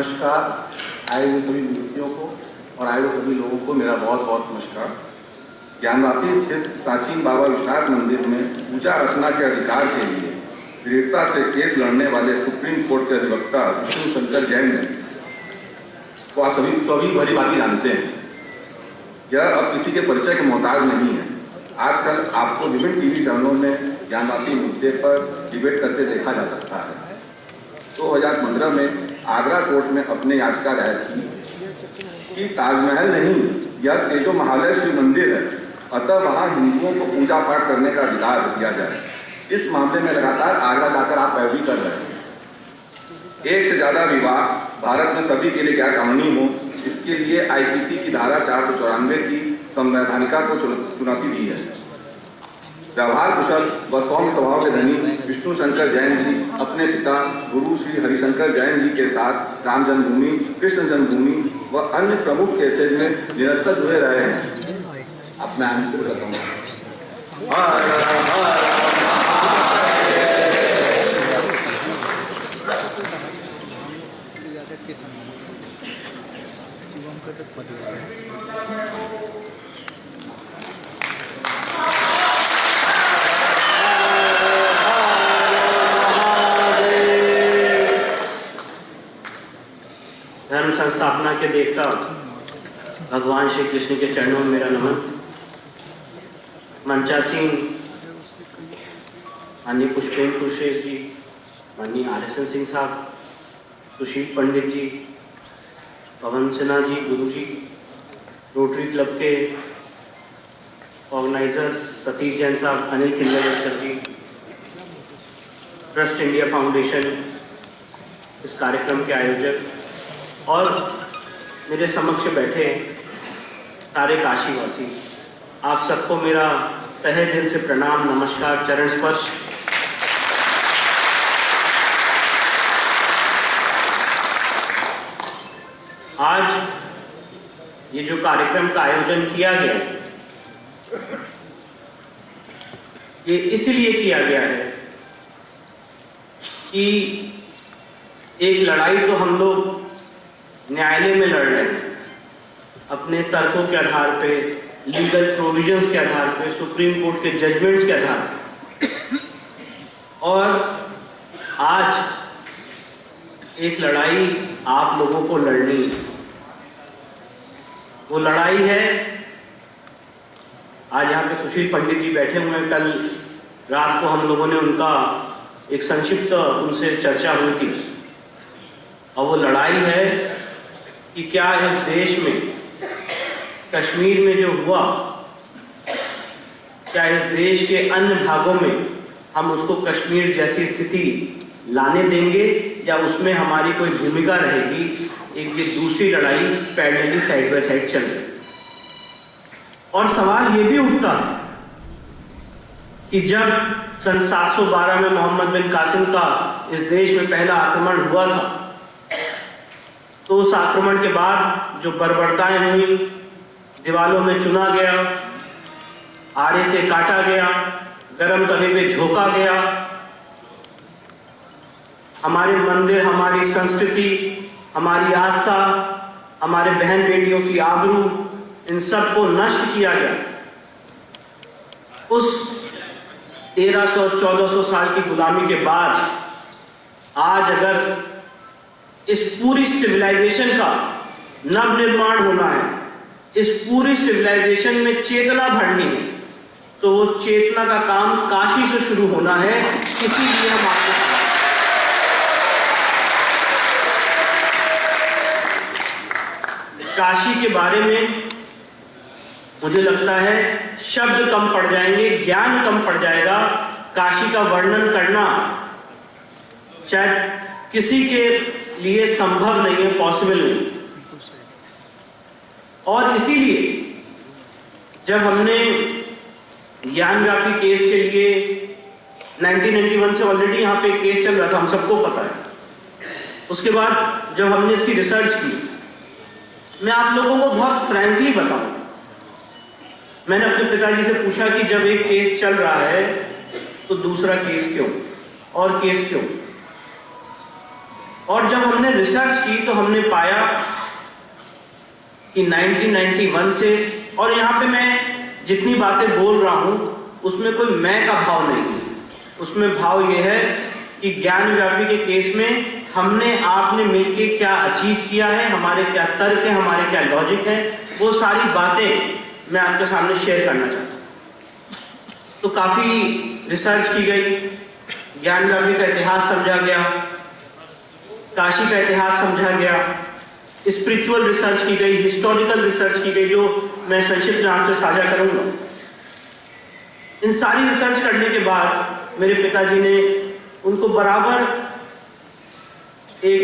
नमस्कार। आए हुए सभी मूर्तियों को और आए हुए सभी लोगों को मेरा बहुत बहुत नमस्कार। ज्ञानवापी स्थित प्राचीन बाबा विश्वनाथ मंदिर में पूजा अर्चना के अधिकार के लिए दृढ़ता से केस लड़ने वाले सुप्रीम कोर्ट के अधिवक्ता विष्णु शंकर जैन जी को आप सभी भली भांति जानते हैं। यह अब किसी के परिचय के मोहताज नहीं है। आजकल आपको विभिन्न टीवी चैनलों में ज्ञानवापी मुद्दे पर डिबेट करते देखा जा सकता है। 2015 में आगरा कोर्ट में अपने याचिका दायर की कि ताजमहल नहीं, यह तेजो महालय शिव मंदिर है, अतः वहां हिंदुओं को पूजा पाठ करने का अधिकार दिया जाए। इस मामले में लगातार आगरा जाकर आप पैरवी कर रहे हैं। एक से ज्यादा विवाह भारत में सभी के लिए गैर कानूनी हो, इसके लिए आईपीसी की धारा 494 की संवैधानिका को चुनौती दी है। व्यवहार कुशल व सौम्य स्वभाव के धनी विष्णु शंकर जैन जी अपने पिता गुरु श्री हरिशंकर जैन जी के साथ राम जन्मभूमि, कृष्ण जन्मभूमि व अन्य प्रमुख केसेज में निरंतर जुड़े रहे हैं। अब मैं आपको बताऊंगा। धर्म संस्थापना के देवता भगवान श्री कृष्ण के चरणों में मेरा नमन। मंचासीन माननीय पुष्पेंद्र कुशेश जी, माननीय आरएसएन सिंह साहब, सुशील पंडित जी, पवन सिन्हा जी, गुरु जी, रोटरी क्लब के ऑर्गेनाइजर्स सतीश जैन साहब, अनिल किल्लर जी, ट्रस्ट इंडिया फाउंडेशन, इस कार्यक्रम के आयोजक और मेरे समक्ष बैठे सारे काशीवासी, आप सबको मेरा तहे दिल से प्रणाम, नमस्कार, चरण स्पर्श। आज ये जो कार्यक्रम का आयोजन किया गया, ये इसलिए किया गया है कि एक लड़ाई तो हम लोग न्यायालय में लड़ रहे हैं, अपने तर्कों के आधार पे, लीगल प्रोविजंस के आधार पे, सुप्रीम कोर्ट के जजमेंट्स के आधार पे। और आज एक लड़ाई आप लोगों को लड़नी है। वो लड़ाई है, आज यहाँ पे सुशील पंडित जी बैठे हुए हैं, कल रात को हम लोगों ने उनका एक संक्षिप्त उनसे चर्चा हुई थी, और वो लड़ाई है कि क्या इस देश में कश्मीर में जो हुआ, क्या इस देश के अन्य भागों में हम उसको कश्मीर जैसी स्थिति लाने देंगे या उसमें हमारी कोई भूमिका रहेगी। एक ये दूसरी लड़ाई पैरेलली साइड बाय साइड चल रही। और सवाल ये भी उठता है कि जब सन 712 में मोहम्मद बिन कासिम का इस देश में पहला आक्रमण हुआ था, तो उस आक्रमण के बाद जो बर्बरताएं हुई, दीवालों में चुना गया, आड़े से काटा गया, गरम तवे पे झोंका गया, हमारे मंदिर, हमारी संस्कृति, हमारी आस्था, हमारे बहन बेटियों की आबरू, इन सब को नष्ट किया गया। उस 1300-1400 साल की गुलामी के बाद आज अगर इस पूरी सिविलाइजेशन का नव निर्माण होना है, इस पूरी सिविलाइजेशन में चेतना भरनी है, तो वो चेतना का काम काशी से शुरू होना है। इसीलिए हम आपको काशी के बारे में, मुझे लगता है शब्द कम पड़ जाएंगे, ज्ञान कम पड़ जाएगा। काशी का वर्णन करना शायद किसी के लिए संभव नहीं है, पॉसिबल नहीं। और इसीलिए जब हमने ज्ञानव्यापी केस के लिए 1991 से ऑलरेडी यहाँ पे केस चल रहा था, हम सबको पता है। उसके बाद जब हमने इसकी रिसर्च की, मैं आप लोगों को बहुत फ्रैंकली बताऊं, मैंने अपने पिताजी से पूछा कि जब एक केस चल रहा है तो दूसरा केस क्यों, और केस क्यों? और जब हमने रिसर्च की तो हमने पाया कि 1991 से, और यहाँ पे मैं जितनी बातें बोल रहा हूँ उसमें कोई मैं का भाव नहीं है, उसमें भाव ये है कि ज्ञान व्यापी के केस में हमने आपने मिलके क्या अचीव किया है, हमारे क्या तर्क है, हमारे क्या लॉजिक है, वो सारी बातें मैं आपके सामने शेयर करना चाहता हूँ। तो काफ़ी रिसर्च की गई, ज्ञान व्यापी का इतिहास समझा गया, काशी का इतिहास समझा गया, स्पिरिचुअल रिसर्च की गई, हिस्टोरिकल रिसर्च की गई, जो मैं संक्षिप्त में आपसे साझा करूंगा। इन सारी रिसर्च करने के बाद मेरे पिताजी ने, उनको बराबर एक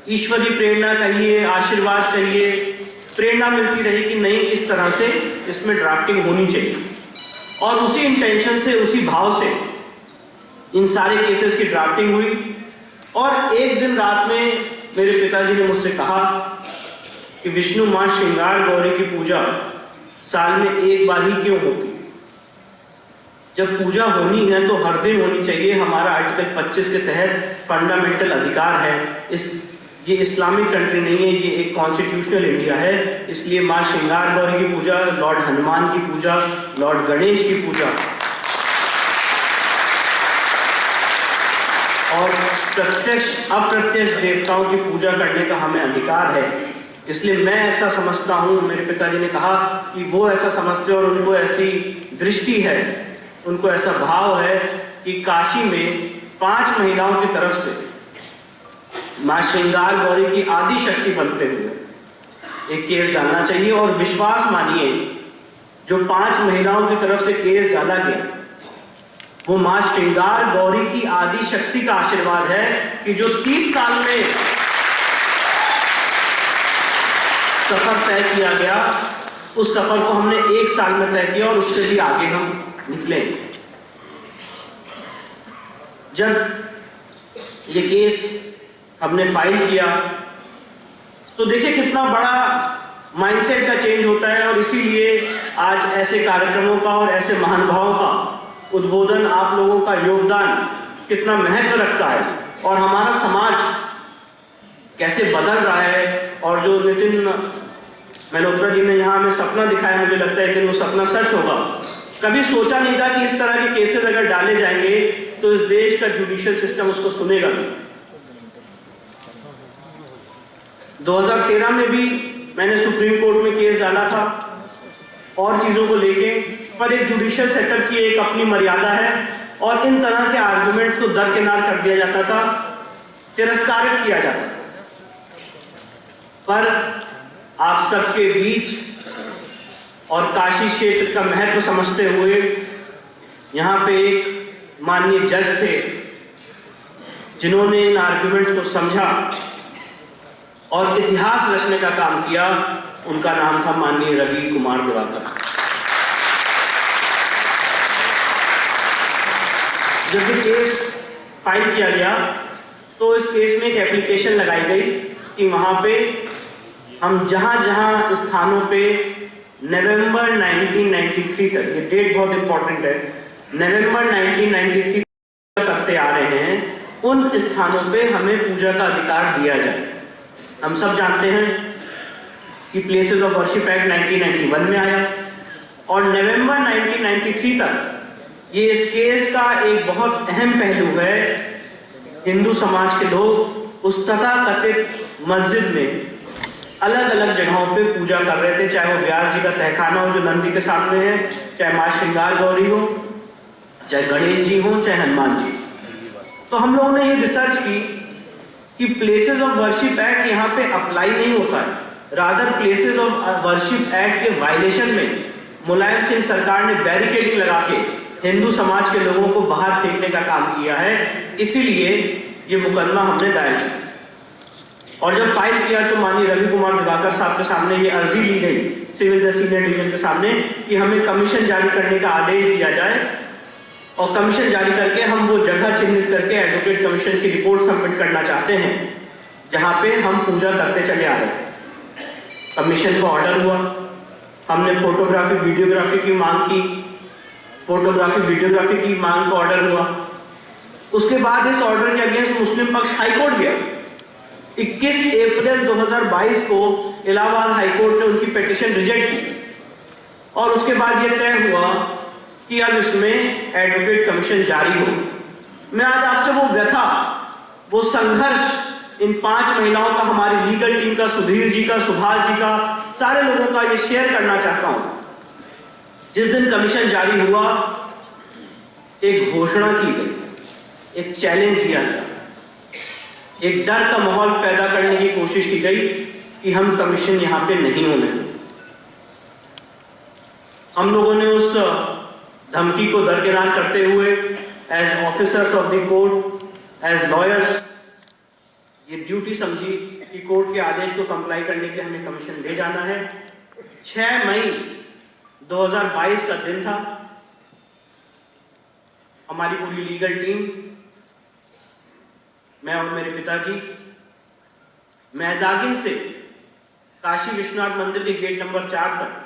ईश्वरी प्रेरणा कहिए, आशीर्वाद कहिए, प्रेरणा मिलती रही कि नहीं, इस तरह से इसमें ड्राफ्टिंग होनी चाहिए। और उसी इंटेंशन से, उसी भाव से इन सारे केसेस की ड्राफ्टिंग हुई। और एक दिन रात में मेरे पिताजी ने मुझसे कहा कि विष्णु माँ श्रृंगार गौरी की पूजा साल में एक बार ही क्यों होती? जब पूजा होनी है तो हर दिन होनी चाहिए। हमारा आर्टिकल 25 के तहत फंडामेंटल अधिकार है। ये इस्लामिक कंट्री नहीं है, ये एक कॉन्स्टिट्यूशनल इंडिया है। इसलिए माँ श्रृंगार गौरी की पूजा, लॉर्ड हनुमान की पूजा, लॉर्ड गणेश की पूजा और प्रत्यक्ष अप्रत्यक्ष देवताओं की पूजा करने का हमें अधिकार है। इसलिए मैं ऐसा समझता हूँ, मेरे पिताजी ने कहा कि वो ऐसा समझते हैं और उनको ऐसी दृष्टि है, उनको ऐसा भाव है कि काशी में 5 महिलाओं की तरफ से माँ श्रृंगार गौरी की आदि शक्ति बनते हुए एक केस डालना चाहिए। और विश्वास मानिए, जो 5 महिलाओं की तरफ से केस डाला गया वो माँ श्रृंगार गौरी की आदि शक्ति का आशीर्वाद है कि जो 30 साल में सफर तय किया गया, उस सफर को हमने 1 साल में तय किया और उससे भी आगे हम निकले। जब ये केस हमने फाइल किया तो देखिए कितना बड़ा माइंडसेट का चेंज होता है। और इसीलिए आज ऐसे कार्यक्रमों का और ऐसे महानुभावों का उद्बोधन, आप लोगों का योगदान कितना महत्व रखता है और हमारा समाज कैसे बदल रहा है। और जो नितिन मल्होत्रा जी ने यहाँ हमें सपना दिखाया, मुझे लगता है एक दिन वो सपना सच होगा। कभी सोचा नहीं था कि इस तरह के केसेस अगर डाले जाएंगे तो इस देश का जुडिशियल सिस्टम उसको सुनेगा भी। 2013 में भी मैंने सुप्रीम कोर्ट में केस डाला था और चीज़ों को लेके, पर एक जुडिशियल सेटअप की एक अपनी मर्यादा है और इन तरह के आर्गुमेंट्स को दरकिनार कर दिया जाता था, तिरस्कारित किया जाता था। पर आप सबके बीच और काशी क्षेत्र का महत्व समझते हुए यहाँ पे एक माननीय जज थे जिन्होंने इन आर्गुमेंट्स को समझा और इतिहास रचने का काम किया। उनका नाम था माननीय रवि कुमार दिवाकर। जब ये केस फाइल किया गया तो इस केस में एक एप्लीकेशन लगाई गई कि वहाँ पे हम जहाँ स्थानों पे नवंबर 1993 तक, ये डेट बहुत इंपॉर्टेंट है, नवंबर 1993 करते आ रहे हैं, उन स्थानों पे हमें पूजा का अधिकार दिया जाए। हम सब जानते हैं कि प्लेसेस ऑफ वर्शिप एक्ट 1991 में आया और नवंबर 1993 तक ये इस केस का एक बहुत अहम पहलू है। हिंदू समाज के लोग उस तथाकथित मस्जिद में अलग अलग जगहों पे पूजा कर रहे थे, चाहे वो व्यास जी का तहखाना हो जो नंदी के सामने है, चाहे माँ श्रृंगार गौरी हो, चाहे गणेश जी हो, चाहे हनुमान जी। तो हम लोगों ने ये रिसर्च की कि प्लेसेस ऑफ वर्शिप एक्ट यहाँ पे अप्लाई नहीं होता है, rather places of worship act के वायलेशन में मुलायम सिंह सरकार ने बैरिकेडिंग लगा के हिंदू समाज के लोगों को बाहर फेंकने का काम किया है। इसीलिए ये मुकदमा हमने दायर किया और जब फाइल किया तो माननीय रवि कुमार दिवाकर साहब के सामने ये अर्जी ली गई सिविल जज सीनियर डिवीजन के सामने कि हमें कमीशन जारी करने का आदेश दिया जाए और कमीशन जारी करके हम वो जगह चिन्हित करके एडवोकेट कमीशन की रिपोर्ट सबमिट करना चाहते हैं जहाँ पे हम पूजा करते चले आ रहे थे। कमीशन का ऑर्डर हुआ, हमने फोटोग्राफी वीडियोग्राफी की मांग की, फोटोग्राफी वीडियोग्राफी की मांग का ऑर्डर हुआ उसके बाद इस ऑर्डर के अगेंस्ट मुस्लिम पक्ष हाईकोर्ट गया। 21 अप्रैल 2022 को इलाहाबाद हाईकोर्ट ने उनकी पिटीशन रिजेक्ट की और उसके बाद यह तय हुआ कि अब इसमें एडवोकेट कमीशन जारी हो। मैं आज आपसे वो व्यथा, वो संघर्ष इन 5 महिलाओं का, हमारी लीगल टीम का, सुधीर जी का, सुभाष जी का, सारे लोगों का ये शेयर करना चाहता हूं। जिस दिन कमीशन जारी हुआ, एक घोषणा की गई, एक चैलेंज दिया गया, एक डर का माहौल पैदा करने की कोशिश की गई कि हम कमीशन यहां पे नहीं होने देंगे। हम लोगों ने उस धमकी को दरकिनार करते हुए as officers of the court, as lawyers, ये ड्यूटी समझी कि कोर्ट के आदेश को कंप्लाई करने के लिए हमें कमीशन ले जाना है। 6 मई 2022 का दिन था। हमारी पूरी लीगल टीम, मैं और मेरे पिताजी मैदागिन से काशी विश्वनाथ मंदिर के गेट नंबर 4 तक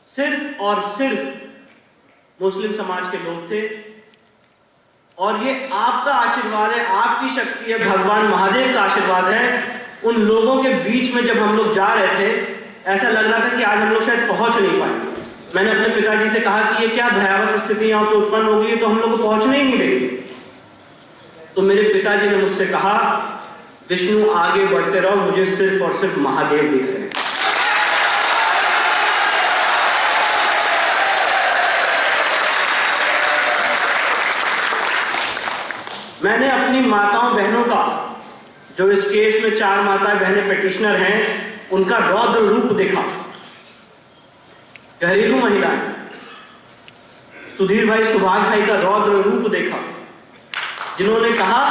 सिर्फ और सिर्फ मुस्लिम समाज के लोग थे। और ये आपका आशीर्वाद है, आपकी शक्ति है, भगवान महादेव का आशीर्वाद है। उन लोगों के बीच में जब हम लोग जा रहे थे, ऐसा लग रहा था कि आज हम लोग शायद पहुंच नहीं पाएंगे। मैंने अपने पिताजी से कहा कि ये क्या भयावह स्थिति यहाँ पे उत्पन्न हो गई है, तो हम लोग को पहुंचने ही नहीं देंगे। तो मेरे पिताजी ने मुझसे कहा, विष्णु आगे बढ़ते रहो, मुझे सिर्फ और सिर्फ महादेव दिख रहे हैं। मैंने अपनी माताओं बहनों का, जो इस केस में 4 माताएं बहनें पिटिशनर हैं, उनका रौद्र रूप देखा। घरेलू महिलाएं, सुधीर भाई, सुभाष भाई का रौद्र रूप देखा, जिन्होंने कहा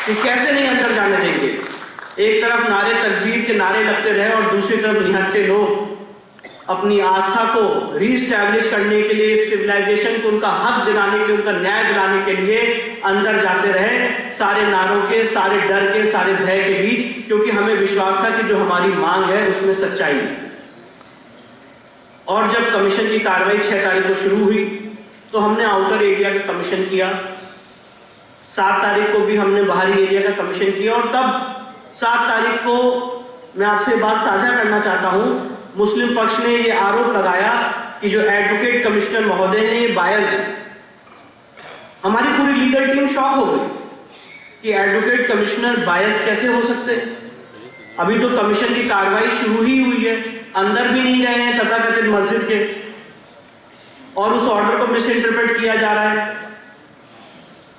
कि कैसे नहीं अंदर जाने देंगे। एक तरफ नारे तकबीर के नारे लगते रहे और दूसरी तरफ निहत्ते लोग अपनी आस्था को रीस्टैब्लिश करने के लिए, सिविलाइजेशन को उनका हक दिलाने के लिए, उनका न्याय दिलाने के लिए अंदर जाते रहे, सारे नारों के, सारे डर के, सारे भय के बीच, क्योंकि हमें विश्वास था कि जो हमारी मांग है उसमें सच्चाई है। और जब कमीशन की कार्रवाई 6 तारीख को शुरू हुई, तो हमने आउटर एरिया का कमीशन किया। 7 तारीख को भी हमने बाहरी एरिया का कमीशन किया। और तब 7 तारीख को मैं आपसे बात साझा करना चाहता हूं, मुस्लिम पक्ष ने ये आरोप लगाया कि जो एडवोकेट कमिश्नर महोदय हैं ये बायस्ड है। हमारी पूरी लीगल टीम शॉक हो गई कि एडवोकेट कमिश्नर बायस्ड कैसे हो सकते। अभी तो कमीशन की कार्रवाई शुरू ही हुई है, अंदर भी नहीं गए हैं तथाकथित मस्जिद के, और उस ऑर्डर को मिस इंटरप्रेट किया जा रहा है।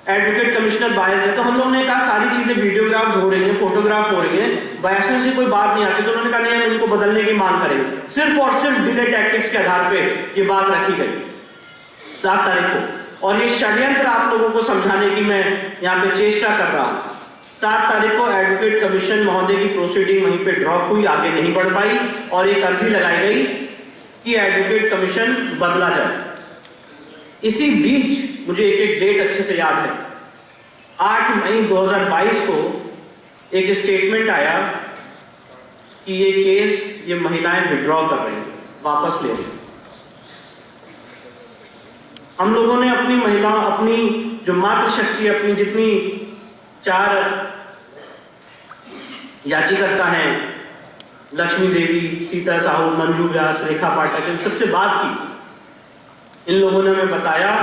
एडवोकेट कमिश्नर बायस्ड है। तो हम लोगों ने कहा सारी चीजें वीडियोग्राफ हो रही है, फोटोग्राफ हो रही है, बायसनेस से कोई बात नहीं आती। तो उन्होंने कहा नहीं, हम इनको बदलने की मांग करेंगे। सिर्फ और सिर्फ डिले टैक्टिक्स के आधार पे ये बात रखी गई 7 तारीख को। और ये षड्यंत्र आप लोगों को समझाने की मैं यहाँ पे चेष्टा कर रहा हूं। 7 तारीख को एडवोकेट कमीशन महोदय की प्रोसीडिंग वहीं पे ड्रॉप हुई, आगे नहीं बढ़ पाई, और एक अर्जी लगाई गई कि एडवोकेट कमीशन बदला जाए। इसी बीच मुझे एक डेट अच्छे से याद है, 8 मई 2022 को एक स्टेटमेंट आया कि ये केस, ये महिलाएं विड्रॉ कर रही हैं, वापस ले रही हैं। हम लोगों ने अपनी महिला, अपनी जो मातृशक्ति, अपनी जितनी 4 याचिकर्ता हैं, लक्ष्मी देवी, सीता साहू, मंजू व्यास, रेखा पाठक, इन सबसे बात की। इन लोगों ने हमें बताया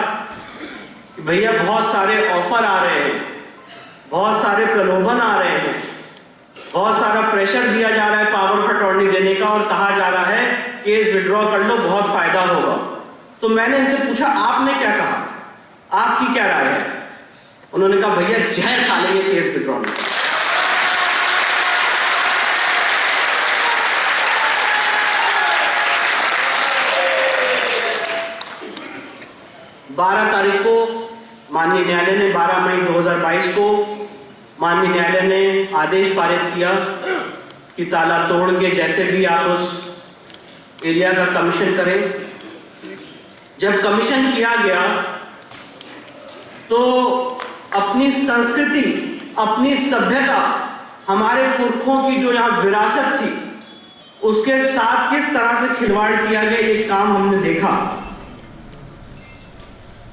कि भैया बहुत सारे ऑफर आ रहे हैं, बहुत सारे प्रलोभन आ रहे हैं, बहुत सारा प्रेशर दिया जा रहा है पावर ऑफ अटॉर्नी देने का, और कहा जा रहा है केस विड्रॉ कर लो, बहुत फायदा होगा। तो मैंने इनसे पूछा, आपने क्या कहा, आपकी क्या राय है? उन्होंने कहा भैया जहर खा लेंगे केस विड्रॉ में। 12 तारीख को माननीय न्यायालय ने, 12 मई 2022 को माननीय न्यायालय ने आदेश पारित किया कि ताला तोड़ के जैसे भी आप उस एरिया का कमीशन करें। जब कमीशन किया गया तो अपनी संस्कृति, अपनी सभ्यता, हमारे पुरखों की जो यहाँ विरासत थी, उसके साथ किस तरह से खिलवाड़ किया गया, ये काम हमने देखा।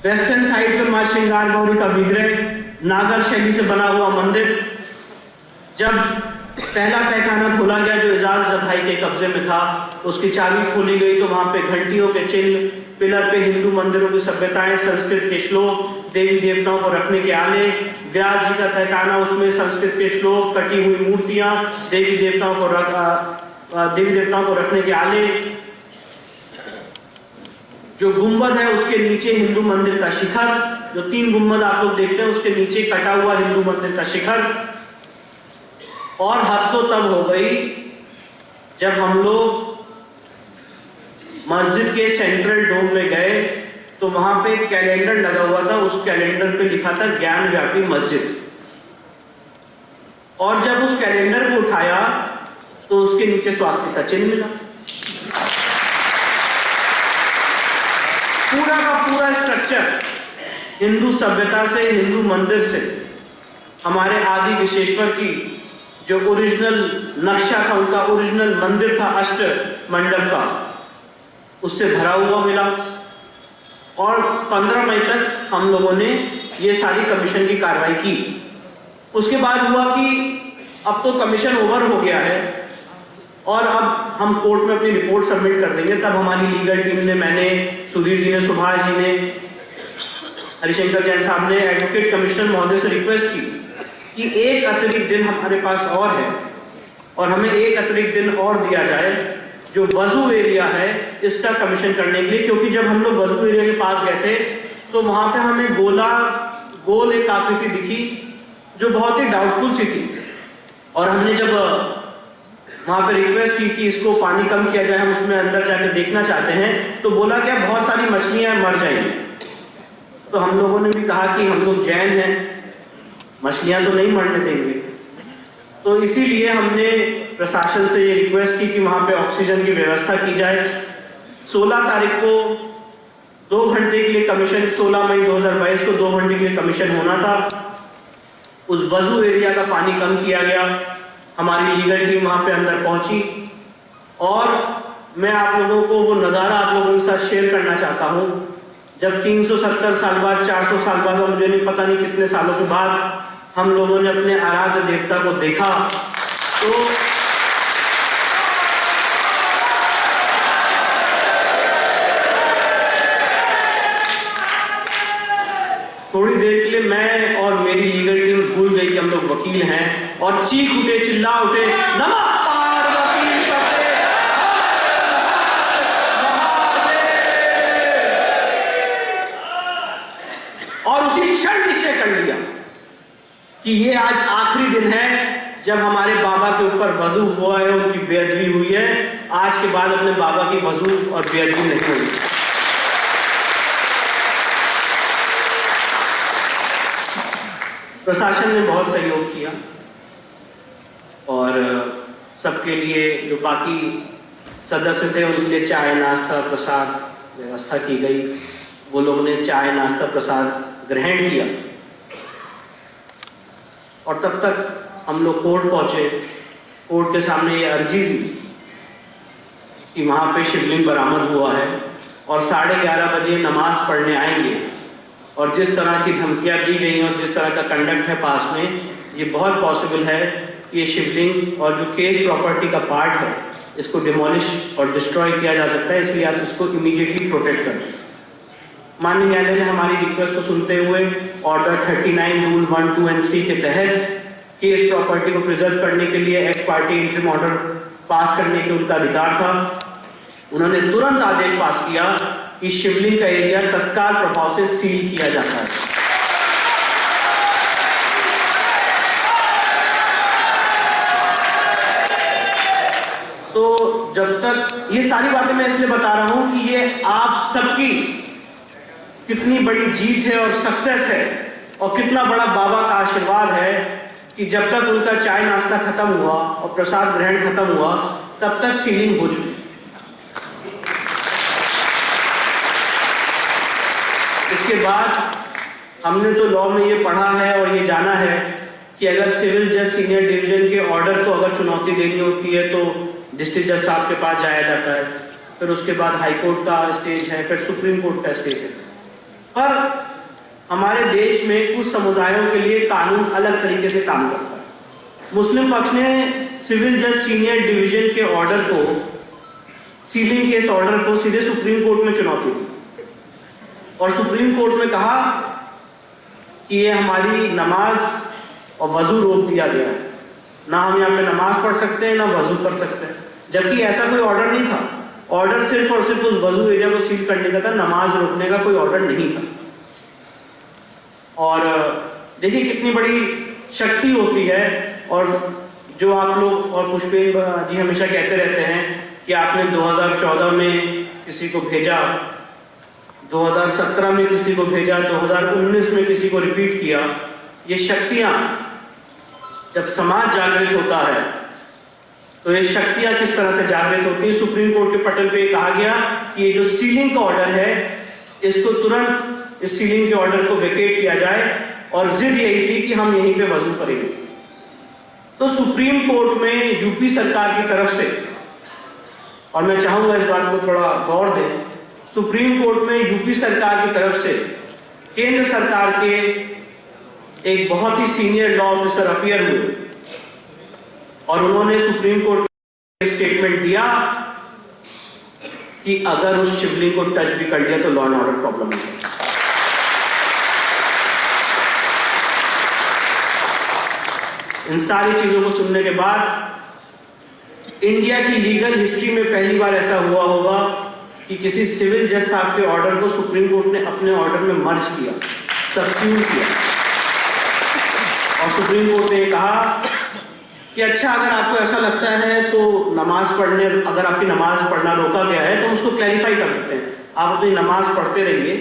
वेस्टर्न साइड पे मां श्रृंगार गौरी का विग्रह, नागर शैली से बना हुआ मंदिर। जब पहला तहखाना खोला गया जो एजाज भाई के कब्जे में था, उसकी चाबी खोली गई तो वहां पे घंटियों के चिन्ह, पिलर पे हिंदू मंदिरों की सभ्यताएं, संस्कृत के श्लोक, देवी देवताओं को रखने के आले, व्यास जी का तहखाना, उसमें संस्कृत के श्लोक, कटी हुई मूर्तियां, देवी देवताओं को रखने के आले। जो गुंबद है उसके नीचे हिंदू मंदिर का शिखर, जो 3 गुंबद आप लोग देखते हैं उसके नीचे कटा हुआ हिंदू मंदिर का शिखर। और हद तो तब हो गई जब हम लोग मस्जिद के सेंट्रल डोम में गए तो वहां पे कैलेंडर लगा हुआ था, उस कैलेंडर पे लिखा था ज्ञान व्यापी मस्जिद। और जब उस कैलेंडर को उठाया तो उसके नीचे स्वास्तिक का चिन्ह मिला। पूरा का पूरा स्ट्रक्चर हिंदू सभ्यता से, हिंदू मंदिर से, हमारे आदि विश्वेश्वर की जो ओरिजिनल नक्शा था, उनका ओरिजिनल मंदिर था अष्ट मंडप का, उससे भरा हुआ मिला। और 15 मई तक हम लोगों ने ये सारी कमीशन की कार्रवाई की। उसके बाद हुआ कि अब तो कमीशन ओवर हो गया है और अब हम कोर्ट में अपनी रिपोर्ट सबमिट कर देंगे। तब हमारी लीगल टीम ने, मैंने, सुधीर जी ने, सुभाष जी ने, हरिशंकर जैन साहब ने एडवोकेट कमिश्नर महोदय से रिक्वेस्ट की कि एक अतिरिक्त दिन हमारे पास और है और हमें एक अतिरिक्त दिन और दिया जाए जो वजू एरिया है इसका कमीशन करने के लिए। क्योंकि जब हम लोग वजू एरिया के पास गए थे तो वहां पे हमें गोल एक आकृति दिखी जो बहुत ही डाउटफुल सी थी। और हमने जब वहां पे रिक्वेस्ट की कि इसको पानी कम किया जाए, हम उसमें अंदर जाके देखना चाहते हैं, तो बोला क्या बहुत सारी मछलियां मर जाएंगी। तो हम लोगों ने भी कहा कि हम लोग जैन हैं, मछलियां तो नहीं मरने देंगे। तो इसीलिए हमने प्रशासन से ये रिक्वेस्ट की कि वहां पे ऑक्सीजन की व्यवस्था की जाए। 16 तारीख को 2 घंटे के लिए कमीशन, 16 मई 2022 को 2 घंटे के लिए कमीशन होना था। उस वजू एरिया का पानी कम किया गया। हमारी लीगल टीम वहां पे अंदर पहुंची और मैं आप लोगों को वो नज़ारा आप लोगों के साथ शेयर करना चाहता हूं। जब 370 साल बाद, 400 साल बाद, मुझे नहीं पता नहीं कितने सालों के बाद हम लोगों ने अपने आराध्य देवता को देखा तो थोड़ी देर के लिए मैं और मेरी लीगल टीम भूल गई कि हम लोग वकील हैं और चीख उठे, चिल्ला उठे, नमः पार्वती पते और उसी क्षण निश्चय कर लिया कि ये आज आखिरी दिन है जब हमारे बाबा के ऊपर वजू हुआ है, उनकी बेअदबी हुई है। आज के बाद अपने बाबा की वजू और बेअदबी नहीं होगी। प्रशासन ने बहुत सहयोग किया और सबके लिए जो बाकी सदस्य थे उनके लिए चाय, नाश्ता, प्रसाद व्यवस्था की गई। वो लोगों ने चाय, नाश्ता, प्रसाद ग्रहण किया और तब तक हम लोग कोर्ट पहुंचे। कोर्ट के सामने ये अर्जी थी कि वहाँ पे शिवलिंग बरामद हुआ है और 11:30 बजे नमाज पढ़ने आएंगे। और जिस तरह की धमकियाँ दी गई और जिस तरह का कंडक्ट है पास में, ये बहुत पॉसिबल है कि ये शिवलिंग और जो केस प्रॉपर्टी का पार्ट है इसको डिमोलिश और डिस्ट्रॉय किया जा सकता है, इसलिए आप इसको इमीडिएटली प्रोटेक्ट करें। माननीय न्यायालय ने हमारी रिक्वेस्ट को सुनते हुए ऑर्डर 39 रूल 1, 2 और 3 के तहत केस प्रॉपर्टी को प्रिजर्व करने के लिए x party interim order pass करने के उनका अधिकार था। उन्होंने तुरंत आदेश पास किया कि शिवलिंग का एरिया तत्काल प्रभाव से सील किया जाता है। तो जब तक ये सारी बातें मैं इसलिए बता रहा हूं कि ये आप सबकी कितनी बड़ी जीत है और सक्सेस है और कितना बड़ा बाबा का आशीर्वाद है कि जब तक उनका चाय नाश्ता खत्म हुआ और प्रसाद ग्रहण खत्म हुआ तब तक सीलिंग हो चुकी थी। इसके बाद हमने तो लॉ में ये पढ़ा है और ये जाना है कि अगर सिविल जज सीनियर डिवीजन के ऑर्डर को अगर चुनौती देनी होती है तो डिस्ट्रिक्ट जज साहब के पास जाया जाता है, फिर उसके बाद हाई कोर्ट का स्टेज है, फिर सुप्रीम कोर्ट का स्टेज है। पर हमारे देश में कुछ समुदायों के लिए कानून अलग तरीके से काम करता है। मुस्लिम पक्ष ने सिविल जज सीनियर डिवीजन के ऑर्डर को, सीलिंग केस ऑर्डर को सीधे सुप्रीम कोर्ट में चुनौती दी और सुप्रीम कोर्ट में कहा कि ये हमारी नमाज और वजू रोक दिया गया है, ना हम यहाँ पे नमाज पढ़ सकते हैं ना वजू कर सकते हैं, जबकि ऐसा कोई ऑर्डर नहीं था। ऑर्डर सिर्फ और सिर्फ उस वजू एरिया को सील करने का था, नमाज रोकने का कोई ऑर्डर नहीं था। और देखिए कितनी बड़ी शक्ति होती है। और जो आप लोग और पुष्पेन जी हमेशा कहते रहते हैं कि आपने 2014 में किसी को भेजा, 2017 में किसी को भेजा, 2019 में किसी को रिपीट किया। ये शक्तियां जब समाज जागृत होता है तो ये शक्तियां किस तरह से जागृत होती हैं। सुप्रीम कोर्ट के पटल पे कहा गया कि ये जो सीलिंग का ऑर्डर है इसको तुरंत, इस सीलिंग के ऑर्डर को वेकेट किया जाए। और जिद यही थी कि हम यहीं पे वजू करेंगे। तो सुप्रीम कोर्ट में यूपी सरकार की तरफ से, और मैं चाहूंगा इस बात को थोड़ा गौर दें, सुप्रीम कोर्ट में यूपी सरकार की तरफ से केंद्र सरकार के एक बहुत ही सीनियर लॉ ऑफिसर अपीयर हुए और उन्होंने सुप्रीम कोर्ट में स्टेटमेंट दिया कि अगर उस शिवलिंग को टच भी कर लिया तो लॉ एंड ऑर्डर प्रॉब्लम है। इन सारी चीजों को सुनने के बाद इंडिया की लीगल हिस्ट्री में पहली बार ऐसा हुआ होगा कि किसी सिविल जज साहब के ऑर्डर को सुप्रीम कोर्ट ने अपने ऑर्डर में मर्ज किया, सब्स्टिट्यूट किया। और सुप्रीम कोर्ट ने कहा कि अच्छा, अगर आपको ऐसा लगता है तो नमाज पढ़ने, अगर आपकी नमाज पढ़ना रोका गया है तो हम उसको क्लैरिफाई कर देते हैं, आप अपनी नमाज पढ़ते रहिए,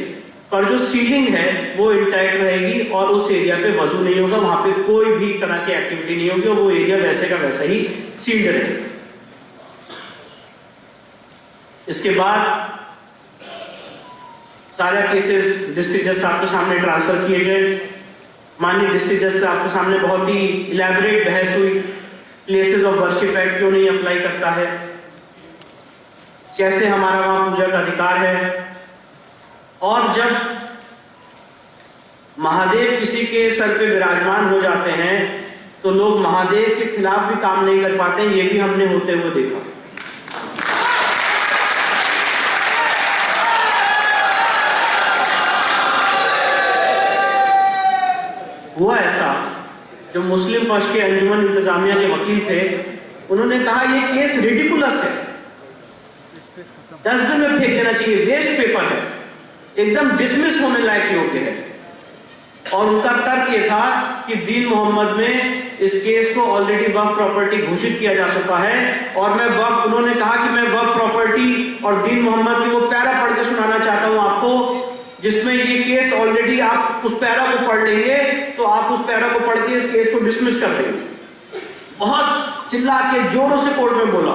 पर जो सीलिंग है वो इंटैक्ट रहेगी और उस एरिया पे वजू नहीं होगा, वहां पे कोई भी तरह की एक्टिविटी नहीं होगी और वो एरिया वैसे का वैसा ही सील्ड रहेगा। इसके बाद सारे केसेस डिस्ट्रिक्ट जज साहब के सामने ट्रांसफर किए गए। माननीय डिस्ट्रिक्ट जज साहब के सामने बहुत ही इलैबोरेट बहस हुई, प्लेसेस ऑफ वर्शिप एक्ट क्यों नहीं अप्लाई करता है, कैसे हमारा वहां पूजा का अधिकार है। और जब महादेव किसी के सर पे विराजमान हो जाते हैं तो लोग महादेव के खिलाफ भी काम नहीं कर पाते, ये भी हमने होते हुए देखा। हुआ ऐसा, जो मुस्लिम पक्ष के अंजुमन इंतजामिया के वकील थे, उन्होंने कहा ये केस रिडिकुलस है, डस्टबिन में फेंक देना चाहिए, वेस्ट पेपर है, एकदम डिसमिस होने लायक योग्य है। और उनका तर्क ये था कि दीन मोहम्मद में इस केस को ऑलरेडी वक्फ प्रॉपर्टी घोषित किया जा चुका है और मैं वक्फ, उन्होंने कहा कि मैं वक्फ प्रॉपर्टी और दीन मोहम्मद की वो पैरा पढ़ के सुनाना चाहता हूं आपको, जिसमें ये केस ऑलरेडी, आप उस पैरा को पढ़ लेंगे तो आप उस पैरा को पढ़ के इस केस को डिसमिस कर देंगे। बहुत चिल्ला के जोरों से कोर्ट में बोला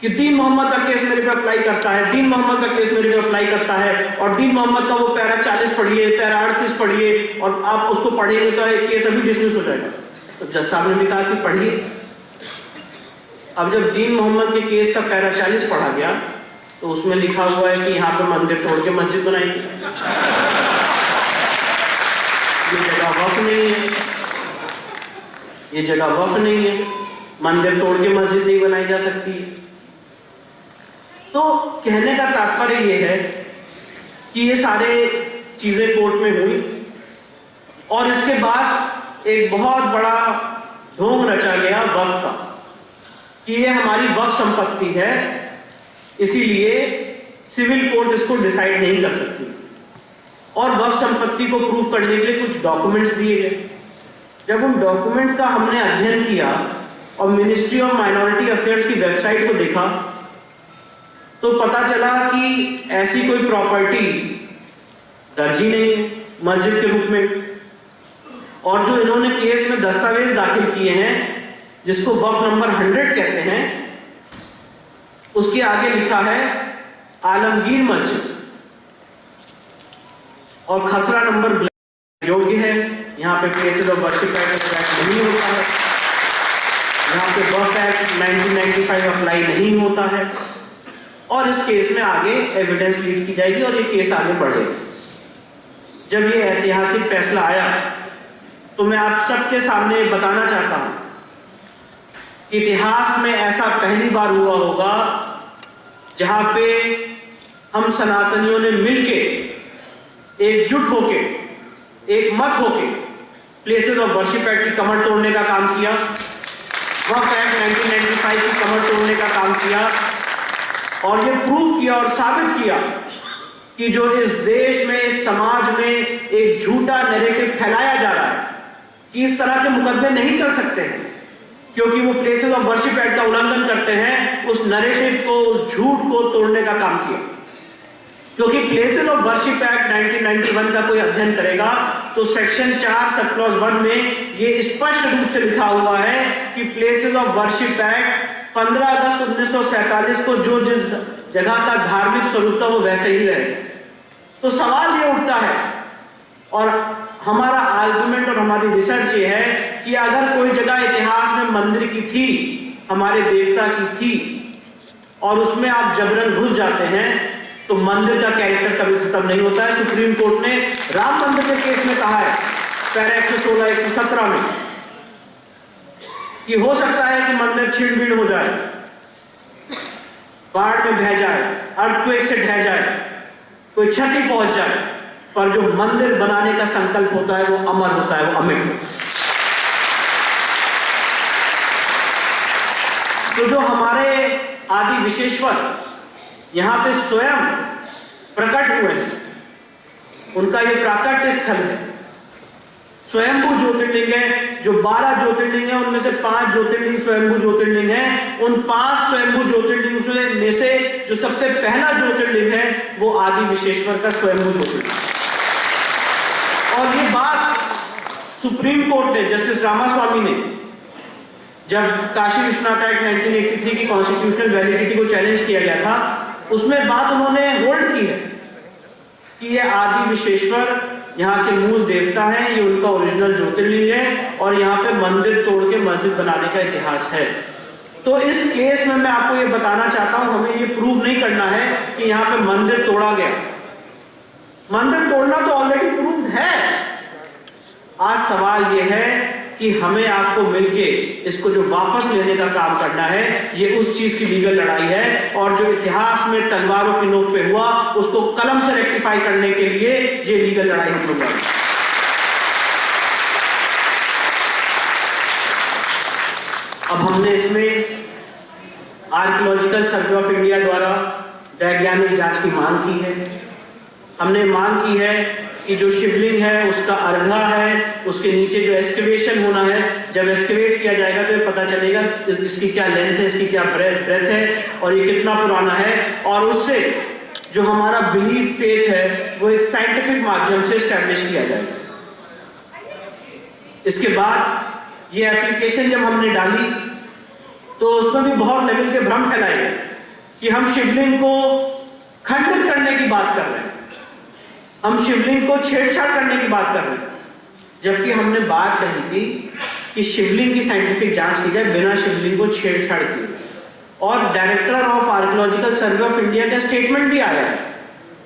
कि दीन मोहम्मद का केस मेरे पे अप्लाई करता है, दीन मोहम्मद का केस मेरे पे अप्लाई करता है, और दीन मोहम्मद का वो पैरा 40 पढ़िए, पैरा 38 पढ़िए, और आप उसको पढ़ेंगे तो ये केस अभी डिसमिस हो जाएगा। तो जज साहब ने भी कहा कि पढ़िए। अब जब दीन मोहम्मद के केस का पैरा 40 पढ़ा गया तो उसमें लिखा हुआ है कि यहाँ पे मंदिर तोड़ के मस्जिद बनाएंगे, ये जगह वक्फ नहीं है, ये जगह वक्फ नहीं है, मंदिर तोड़ के मस्जिद नहीं बनाई जा सकती। तो कहने का तात्पर्य ये है कि ये सारे चीजें कोर्ट में हुई और इसके बाद एक बहुत बड़ा ढोंग रचा गया वक्फ का कि ये हमारी वक्फ संपत्ति है, इसीलिए सिविल कोर्ट इसको डिसाइड नहीं कर सकती। और वक्फ संपत्ति को प्रूव करने के लिए कुछ डॉक्यूमेंट्स दिए गए। जब उन डॉक्यूमेंट्स का हमने अध्ययन किया और मिनिस्ट्री ऑफ माइनॉरिटी अफेयर्स की वेबसाइट को देखा तो पता चला कि ऐसी कोई प्रॉपर्टी दर्ज ही नहीं है मस्जिद के रूप में। और जो इन्होंने केस में दस्तावेज दाखिल किए हैं, जिसको वक्फ नंबर 100 कहते हैं, उसके आगे लिखा है आलमगीर मस्जिद और खसरा नंबर योग्य है। यहाँ पे प्लेसेस ऑफ वर्शिप एक्ट नहीं होता है, यहाँ पे वक्फ एक्ट 1995 अप्लाई नहीं होता है। और इस केस में आगे एविडेंस लीड की जाएगी और ये केस आगे बढ़ेगा। जब ये ऐतिहासिक फैसला आया तो मैं आप सबके सामने बताना चाहता हूं, इतिहास में ऐसा पहली बार हुआ होगा जहां पे हम सनातनियों ने मिलके एकजुट होके एक मत होके प्लेसेस ऑफ वर्शिप एक्ट की कमर तोड़ने का काम किया, वक्फ एक्ट 1995 की कमर तोड़ने का काम किया और ये प्रूफ किया और साबित किया कि जो इस देश में, इस समाज में एक झूठा नैरेटिव फैलाया जा रहा है कि इस तरह के मुकदमे नहीं चल सकते हैं क्योंकि वो प्लेसेस ऑफ वर्शिप एक्ट का उल्लंघन करते हैं, उस नैरेटिव को, उस झूठ को तोड़ने का काम किया। क्योंकि प्लेसेस ऑफ वर्शिप एक्ट 1991 का कोई अध्ययन करेगा तो सेक्शन 4 सब क्लॉज 1 में ये स्पष्ट रूप से लिखा हुआ है कि प्लेसेस ऑफ वर्शिप एक्ट 15 अगस्त 1947 को जो जिस जगह का धार्मिक स्वरूप था वो वैसे ही रहे। तो सवाल ये उठता है और हमारा आर्गुमेंट और हमारी रिसर्च ये है कि अगर कोई जगह इतिहास में मंदिर की थी, हमारे देवता की थी और उसमें आप जबरन घुस जाते हैं तो मंदिर का कैरेक्टर कभी खत्म नहीं होता है। सुप्रीम कोर्ट ने राम मंदिर के केस में कहा है पैरा 116 117 में कि हो सकता है कि मंदिर छीन-बीन हो जाए, बाढ़ में बह जाए, अर्थक्वेक से ढह जाए, कोई क्षति पहुंच जाए, पर जो मंदिर बनाने का संकल्प होता है वो अमर होता है, वो अमिट होता है। तो जो हमारे आदि विशेश्वर यहां पे स्वयं प्रकट हुए हैं, उनका ये प्राकट्य स्थल है, स्वयंभू ज्योतिर्लिंग है। जो 12 ज्योतिर्लिंग है उनमें से 5 ज्योतिर्लिंग स्वयंभू ज्योतिर्लिंग है। उन 5 स्वयंभू ज्योतिर्लिंग में से जो सबसे पहला ज्योतिर्लिंग है वो आदि विशेश्वर का स्वयंभू ज्योतिर्लिंग। और ये बात सुप्रीम कोर्ट ने, जस्टिस रामास्वामी ने, जब काशी विश्वनाथ एक्ट 1983 की कॉन्स्टिट्यूशनल वैलिडिटी को चैलेंज किया गया था, उसमें बात उन्होंने होल्ड की है कि ये आदि विशेश्वर यहाँ के मूल देवता हैं, ये उनका ओरिजिनल ज्योतिर्लिंग है और यहाँ पे मंदिर तोड़ के मस्जिद बनाने का इतिहास है। तो इस केस में मैं आपको ये बताना चाहता हूँ, हमें ये प्रूव नहीं करना है कि यहाँ पे मंदिर तोड़ा गया। मंदिर तोड़ना तो ऑलरेडी प्रूव्ड है। आज सवाल ये है कि हमें आपको मिलके इसको जो वापस लेने का काम करना है, ये उस चीज की लीगल लड़ाई है और जो इतिहास में तलवारों की नोक पे हुआ उसको कलम से रेक्टिफाई करने के लिए ये लीगल लड़ाई हम लोग लड़। अब हमने इसमें आर्कियोलॉजिकल सर्वे ऑफ इंडिया द्वारा वैज्ञानिक जांच की मांग की है। हमने मांग की है कि जो शिवलिंग है उसका अर्घा है, उसके नीचे जो एक्सकेवेशन होना है, जब एक्सकेवेट किया जाएगा तो ये पता चलेगा इसकी क्या लेंथ है, इसकी क्या ब्रेथ है और ये कितना पुराना है। और उससे जो हमारा बिलीफ फेथ है वो एक साइंटिफिक माध्यम से एस्टैब्लिश किया जाएगा। इसके बाद ये एप्लीकेशन जब हमने डाली तो उसमें भी बहुत लेवल के भ्रम फैलाए गए कि हम शिवलिंग को खंडित करने की बात कर रहे हैं, हम शिवलिंग को छेड़छाड़ करने की बात कर रहे हैं, जबकि हमने बात कही थी कि शिवलिंग की साइंटिफिक जांच की जाए बिना शिवलिंग को छेड़छाड़ किए। और director of archaeological survey of India का स्टेटमेंट भी आया है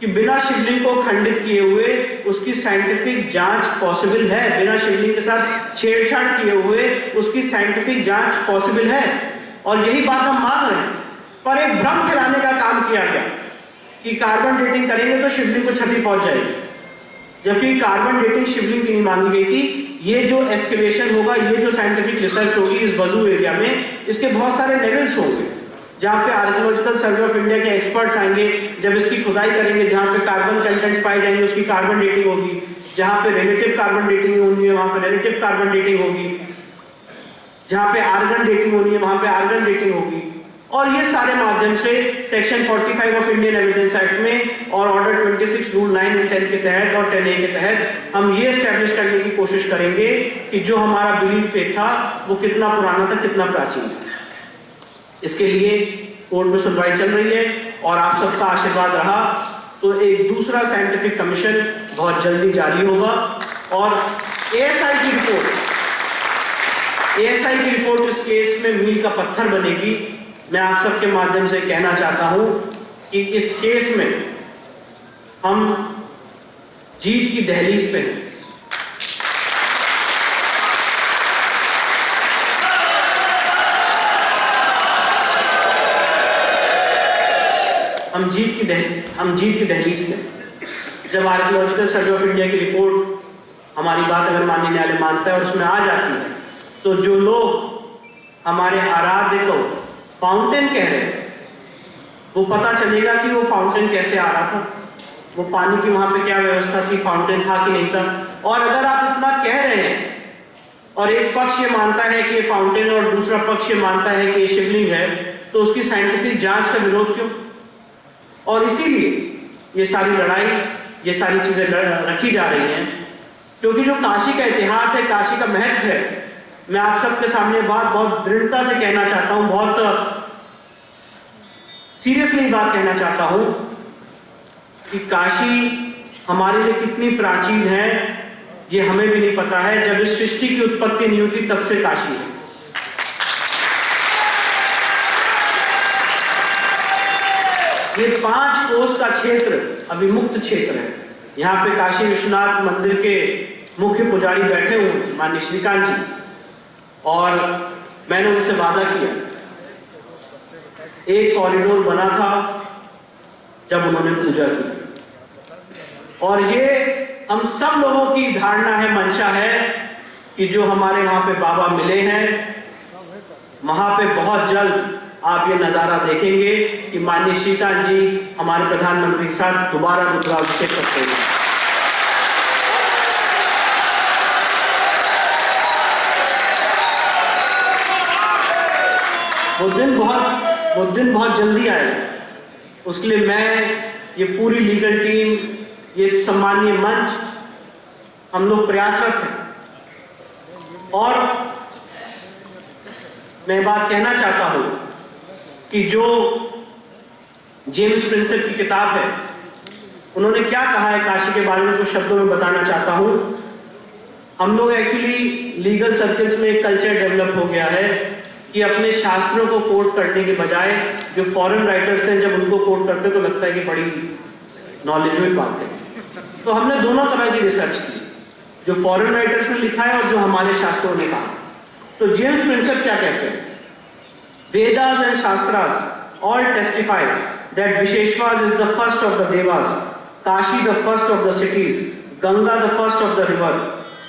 कि बिना शिवलिंग को खंडित किए हुए उसकी साइंटिफिक जांच पॉसिबल है, बिना शिवलिंग के साथ छेड़छाड़ किए हुए उसकी साइंटिफिक जांच पॉसिबल है। और यही बात हम मांग रहे हैं, पर एक भ्रम फैलाने का काम किया गया कि कार्बन डेटिंग करेंगे तो शिवलिंग को क्षति पहुंच जाएगी, जबकि कार्बन डेटिंग शिवलिंग की नहीं मांगी गई थी। ये जो एक्सकेवेशन होगा, ये जो साइंटिफिक रिसर्च होगी इस वजू एरिया में, इसके बहुत सारे लेवल्स होंगे जहाँ पे आर्कियोलॉजिकल सर्वे ऑफ इंडिया के एक्सपर्ट्स आएंगे, जब इसकी खुदाई करेंगे, जहाँ पे कार्बन कंटेंट्स पाए जाएंगे उसकी कार्बन डेटिंग होगी, जहाँ पे रिलेटिव कार्बन डेटिंग होनी है वहाँ पे रिलेटिव कार्बन डेटिंग होगी, जहाँ पे आर्गन डेटिंग होनी है वहाँ पे आर्गन डेटिंग होगी। और ये सारे माध्यम से section 45 of Indian evidence act में और ऑर्डर 26 रूल 9 एंड 10 के तहत और 10A के तहत हम ये एस्टैब्लिश करने की कोशिश करेंगे कि जो हमारा बिलीफ फेथ था वो कितना पुराना था, कितना प्राचीन था। इसके लिए कोर्ट में सुनवाई चल रही है और आप सबका आशीर्वाद रहा तो एक दूसरा साइंटिफिक कमीशन बहुत जल्दी जारी होगा और ASI की रिपोर्ट इस केस में मील का पत्थर बनेगी। मैं आप सबके माध्यम से कहना चाहता हूं कि इस केस में हम जीत की दहलीज पे हैं। हम जीत की दहलीज पे। जब आर्कियोलॉजिकल सर्वे ऑफ इंडिया की रिपोर्ट हमारी बात अगर माननीय न्यायालय मानता है और उसमें आ जाती है, तो जो लोग हमारे आराध्य को फाउंटेन कह रहे थे, वो पता चलेगा कि वो फाउंटेन कैसे आ रहा था, वो पानी की वहां पे क्या व्यवस्था थी, फाउंटेन था कि नहीं था। और अगर आप इतना कह रहे हैं और एक पक्ष ये मानता है कि ये फाउंटेन और दूसरा पक्ष ये मानता है कि ये शिवलिंग है, तो उसकी साइंटिफिक जांच का विरोध क्यों? और इसीलिए ये सारी लड़ाई, ये सारी चीजें रखी जा रही हैं, क्योंकि जो काशी का इतिहास है, काशी का महत्व है, मैं आप सबके सामने बात बहुत दृढ़ता से कहना चाहता हूं, बहुत सीरियसली बात कहना चाहता हूं कि काशी हमारे लिए कितनी प्राचीन है ये हमें भी नहीं पता है। जब इस सृष्टि की उत्पत्ति नहीं हुई तब से काशी है। ये 5 कोस का क्षेत्र अविमुक्त क्षेत्र है। यहाँ पे काशी विश्वनाथ मंदिर के मुख्य पुजारी बैठे हुए माननीय श्रीकांत जी, और मैंने उनसे वादा किया, एक कॉरिडोर बना था जब उन्होंने पूजा की थी, और ये हम सब लोगों की धारणा है, मंशा है कि जो हमारे वहां पे बाबा मिले हैं, वहां पे बहुत जल्द आप ये नजारा देखेंगे कि माननीय श्रीकांत जी हमारे प्रधानमंत्री के साथ दोबारा रुद्राभिषेक करते हैं। वो दिन बहुत जल्दी आएगा। उसके लिए मैं, ये पूरी लीगल टीम, ये सम्मानीय मंच, हम लोग प्रयासरत हैं। और मैं बात कहना चाहता हूं कि जो जेम्स प्रिंसेप की किताब है, उन्होंने क्या कहा है काशी के बारे में, कुछ शब्दों में बताना चाहता हूं। हम लोग एक्चुअली लीगल सर्कल्स में एक कल्चर डेवलप हो गया है कि अपने शास्त्रों को कोट करने के बजाय जो फॉरेन राइटर्स हैं, जब उनको कोट करते तो लगता है कि बड़ी नॉलेज में बात करें। तो हमने दोनों तरह की रिसर्च की, जो फॉरेन राइटर्स ने लिखा है और जो हमारे शास्त्रों ने कहा। तो जेम्स प्रिंसेप क्या कहते हैं? Vedas and Shastras all testify that Visheshwas is the first of the Devas, Kashi the first of the cities, Ganga the first of the river,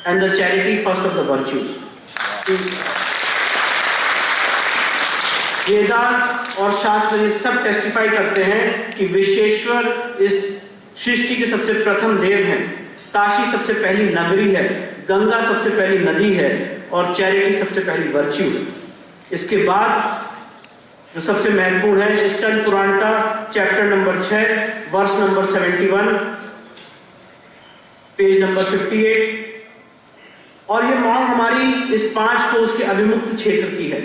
and the charity first of the virtues. Vedas और शास्त्र ये सब testify करते हैं कि विश्वेश्वर इस सृष्टि के सबसे प्रथम देव हैं, काशी सबसे पहली नगरी है, गंगा सबसे पहली नदी है, और चैरिटी सबसे पहली वर्च्यू है। इसके बाद जो सबसे महत्वपूर्ण है, स्कंद पुराण का चैप्टर नंबर 6 वर्ष नंबर 71 पेज नंबर 58, और ये मांग हमारी इस 5 कोस के अविमुक्त क्षेत्र की है।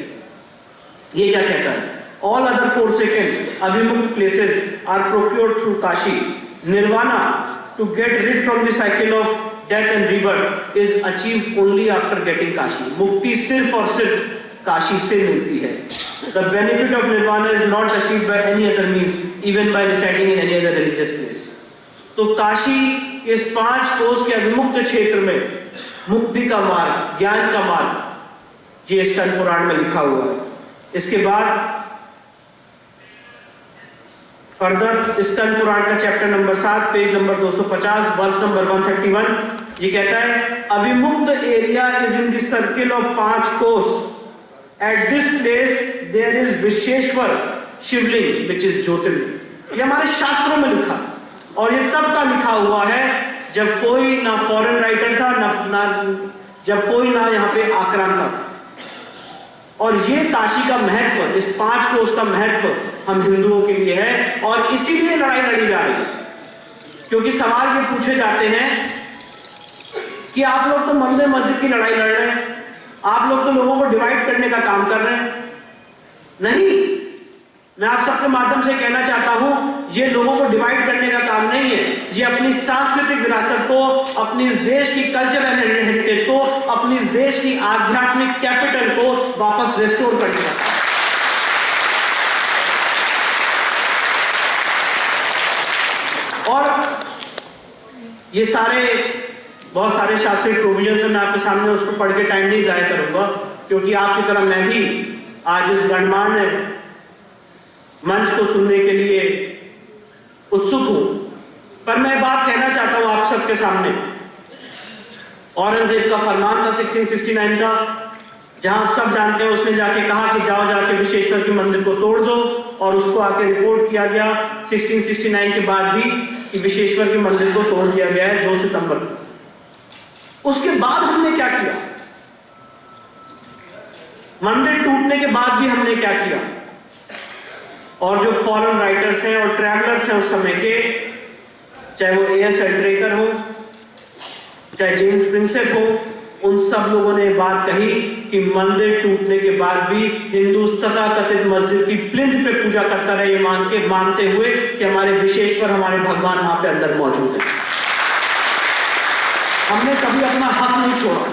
ये क्या कहता है? All other forsaken Avimukta places are procured through Kashi. Nirvana to get rid from the cycle of death and rebirth is achieved only after getting Kashi. मुक्ति सिर्फ और सिर्फ काशी से मिलती है। The benefit of nirvana is not achieved by any other means, even by residing in any other religious place. तो काशी इस 5 कोस के अविमुक्त क्षेत्र में मुक्ति का मार्ग, ज्ञान का मार्ग, ये स्कंद पुराण में लिखा हुआ है। इसके बाद फर्दर स्कंद पुराण का चैप्टर नंबर 7 पेज नंबर 250 वर्ष नंबर 131 ये कहता है, Avimukta area is in the circle of 5 kos. At this place there is Vishweshwar Shivling which is Jyotirling. ये हमारे शास्त्रों में लिखा, और ये तब का लिखा हुआ है जब कोई ना फॉरेन राइटर था, ना जब कोई ना यहाँ पे आक्रांता था। और ये काशी का महत्व, इस 5 कोस का महत्व हम हिंदुओं के लिए है, और इसीलिए लड़ाई लड़ी जा रही है। क्योंकि सवाल ये पूछे जाते हैं कि आप लोग तो मंदिर मस्जिद की लड़ाई लड़ रहे हैं, आप लोग तो लोगों को डिवाइड करने का काम कर रहे हैं। नहीं, मैं आप सबके माध्यम से कहना चाहता हूं, ये लोगों को डिवाइड करने का काम नहीं है, ये अपनी सांस्कृतिक विरासत को, अपनी इस देश की कल्चरल हेरिटेज को, अपनी इस देश की आध्यात्मिक कैपिटल को वापस रिस्टोर करने का। और ये बहुत सारे शास्त्रीय प्रोविजंस हैं, मैं आपके सामने उसको पढ़ के टाइम नहीं जाया करूंगा, क्योंकि आपकी तरह मैं भी आज इस गणमान्य मंच को सुनने के लिए उत्सुक हूं। पर मैं बात कहना चाहता हूं आप सबके सामने। औरंगजेब का फरमान था 1669 का, जहां आप सब जानते हैं उसने जाके कहा कि जाओ जाके विश्वेश्वर के मंदिर को तोड़ दो, और उसको आके रिपोर्ट किया गया 1669 के बाद भी कि विश्वेश्वर के मंदिर को तोड़ दिया गया है 2 सितंबर को। उसके बाद हमने क्या किया? मंदिर टूटने के बाद भी हमने क्या किया? और जो फॉरेन राइटर्स हैं और ट्रैवलर्स हैं उस समय के, चाहे वो A.S. एल्ड्रेकर हो, चाहे जेम्स प्रिंसेप हो, उन सब लोगों ने बात कही कि मंदिर टूटने के बाद भी हिंदू तथाकथित मस्जिद की प्लिंथ पे पूजा करता रहे, ये मानते हुए कि हमारे विश्वेश्वर, हमारे भगवान वहां पे अंदर मौजूद है। हमने कभी अपना हक नहीं छोड़ा।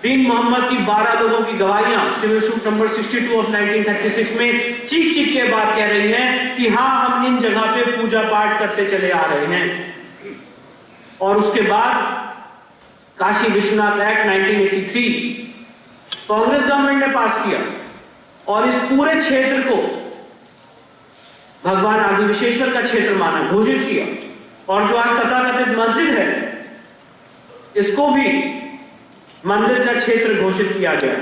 दीन मोहम्मद की 12 लोगों की गवाहियां सिविल सूट नंबर 62 ऑफ 1936 में चीख चीख के बात कह रही हैं कि हाँ, हम इन जगह पे पूजा पाठ करते चले आ रहे हैं। और उसके बाद काशी विश्वनाथ एक्ट 1983 कांग्रेस गवर्नमेंट ने पास किया और इस पूरे क्षेत्र को भगवान आदि विश्वेश्वर का क्षेत्र माना, घोषित किया। और जो आज तथाकथित मस्जिद है, इसको भी मंदिर का क्षेत्र घोषित किया गया।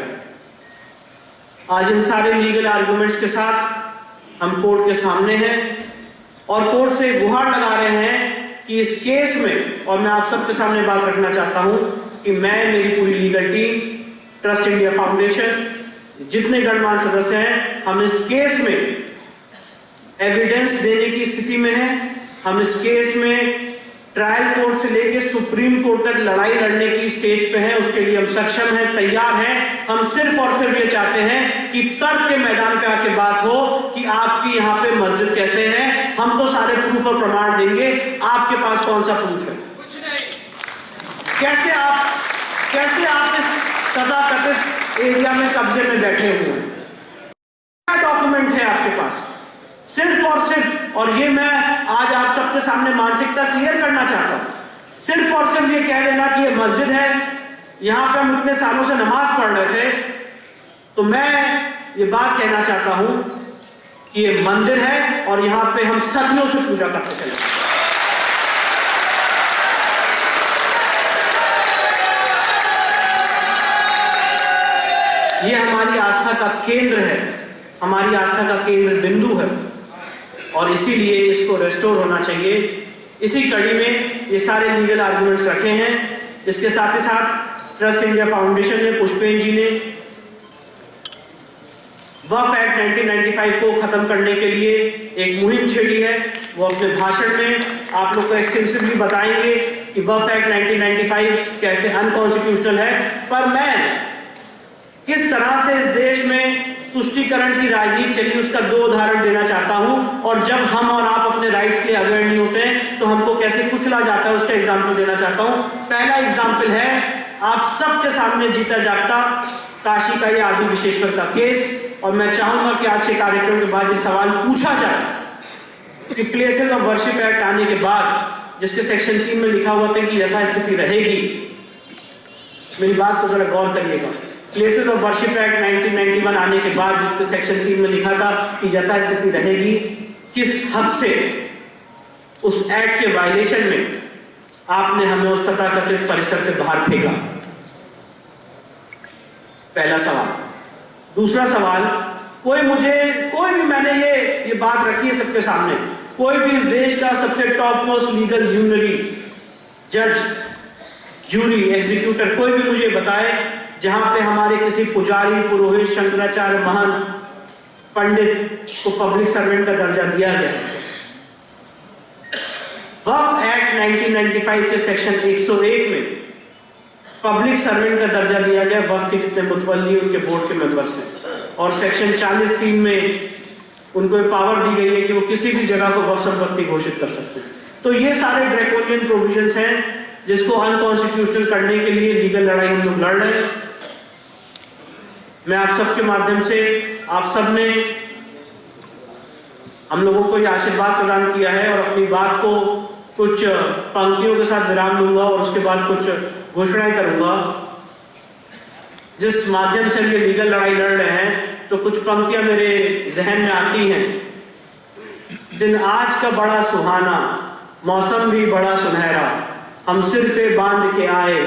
आज इन सारे लीगल आर्गुमेंट्स के साथ हम कोर्ट के सामने हैं और कोर्ट से गुहार लगा रहे हैं कि इस केस में, और मैं आप सबके सामने बात रखना चाहता हूं कि मैं, मेरी पूरी legal team, trust India foundation, जितने गणमान्य सदस्य हैं, हम इस केस में एविडेंस देने की स्थिति में हैं। हम इस केस में ट्रायल कोर्ट से लेकर सुप्रीम कोर्ट तक लड़ाई लड़ने की स्टेज पे हैं। उसके लिए हम सक्षम हैं, तैयार हैं। हम सिर्फ और सिर्फ ये चाहते हैं कि तर्क के मैदान पे आके बात हो कि आपकी यहाँ पे मस्जिद कैसे है। हम तो सारे प्रूफ और प्रमाण देंगे, आपके पास कौन सा प्रूफ है? कैसे आप इस तथाकथित एरिया में कब्जे में बैठे हुए हैं? क्या डॉक्यूमेंट है आपके पास? सिर्फ और सिर्फ, और ये मैं आज आप सबके सामने मानसिकता क्लियर करना चाहता हूं, सिर्फ और सिर्फ ये कह देना कि ये मस्जिद है, यहां पे हम इतने सालों से नमाज पढ़ रहे थे, तो मैं ये बात कहना चाहता हूं कि ये मंदिर है और यहां पे हम सदियों से पूजा करते चले। ये हमारी आस्था का केंद्र है, हमारी आस्था का केंद्र बिंदु है, और इसीलिए इसको रेस्टोर होना चाहिए। इसी कड़ी में ये सारे लीगल आर्गुमेंट्स रखे हैं। इसके साथ ही साथ ट्रस्ट इंडिया फाउंडेशन ने, पुष्पेन जी ने वक्फ एक्ट 1995 को खत्म करने के लिए एक मुहिम छेड़ी है। वो अपने भाषण में आप लोग को एक्सटेंसिवली बताएंगे कि वक्फ एक्ट 1995 कैसे अनकॉन्स्टिट्यूशनल है। पर मैं किस तरह से इस देश में तुष्टीकरण की राजनीति चली, उसका 2 उदाहरण देना चाहता हूं। और जब हम और आप अपने राइट्स के लिए अवेयर नहीं होते हैं तो हमको कैसे कुचला जाता है, उसका एग्जाम्पल देना चाहता हूं। पहला एग्जाम्पल है आप सबके सामने जीता जागता काशी का ये आदि विश्वेश्वर का केस। और मैं चाहूंगा कि आज के कार्यक्रम के बाद ये सवाल पूछा जाए कि प्लेसेस ऑफ वर्शिप एक्ट आने के बाद, जिसके सेक्शन 3 में लिखा हुआ था कि यथास्थिति रहेगी, मेरी बात को जरा गौर करिएगा। प्लेसेस ऑफ वर्शिप एक्ट 1991 आने के बाद, जिसके सेक्शन 3 में लिखा था कि यथास्थिति रहेगी, किस हद से उस एक्ट के वायलेशन में आपने हमें उस तथाकथित परिसर से बाहर फेंका? पहला सवाल। दूसरा सवाल, कोई भी, मैंने ये बात रखी है सबके सामने, कोई भी इस देश का सबसे टॉप मोस्ट लीगल यूनरी, जज, जूरी, एग्जीक्यूटर, कोई भी मुझे बताए जहां पे हमारे किसी पुजारी, पुरोहित, शंकराचार्य, महंत, पंडित को पब्लिक सर्वेंट का दर्जा दिया गया। वक्फ एक्ट 1995 के सेक्शन 101 में पब्लिक सर्वेंट का दर्जा दिया गया वक्फ के जितने मुतवल्ली उनके बोर्ड के मेंबर्स हैं। और सेक्शन 40(3) में उनको पावर दी गई है कि वो किसी भी जगह को वक्फ संपत्ति घोषित कर सकते हैं। तो ये सारे ड्रैकोनियन प्रोविजंस हैं जिसको अनकॉन्स्टिट्यूशनल करने के लिए लीगल लड़ाई हम लोग लड़ रहे हैं। मैं आप सबके माध्यम से, आप सब ने हम लोगों को ये आशीर्वाद प्रदान किया है और अपनी बात को कुछ पंक्तियों के साथ विराम दूंगा और उसके बाद कुछ घोषणाएं करूंगा। जिस माध्यम से हम ये लीगल लड़ाई लड़ रहे हैं तो कुछ पंक्तियां मेरे जहन में आती हैं। दिन आज का बड़ा सुहाना, मौसम भी बड़ा सुनहरा, हम सिर पे बांध के आए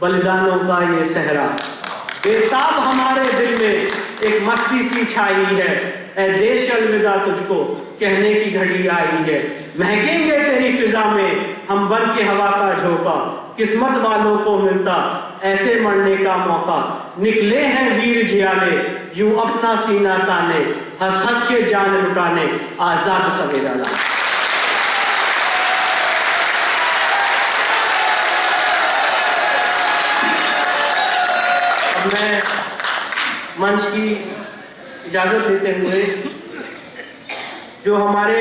बलिदानों का ये सहरा। बेताब हमारे दिल में एक मस्ती सी छाई है, ऐ देश अलविदा तुझको कहने की घड़ी आई है। महकेंगे तेरी फिजा में हम बन के हवा का झोंका, किस्मत वालों को मिलता ऐसे मरने का मौका। निकले हैं वीर जियाले यूं अपना सीना ताने, हंस हंस के जान लुटाने आजाद सवेरा ला। अब मैं मंच की इजाजत देते हुए जो हमारे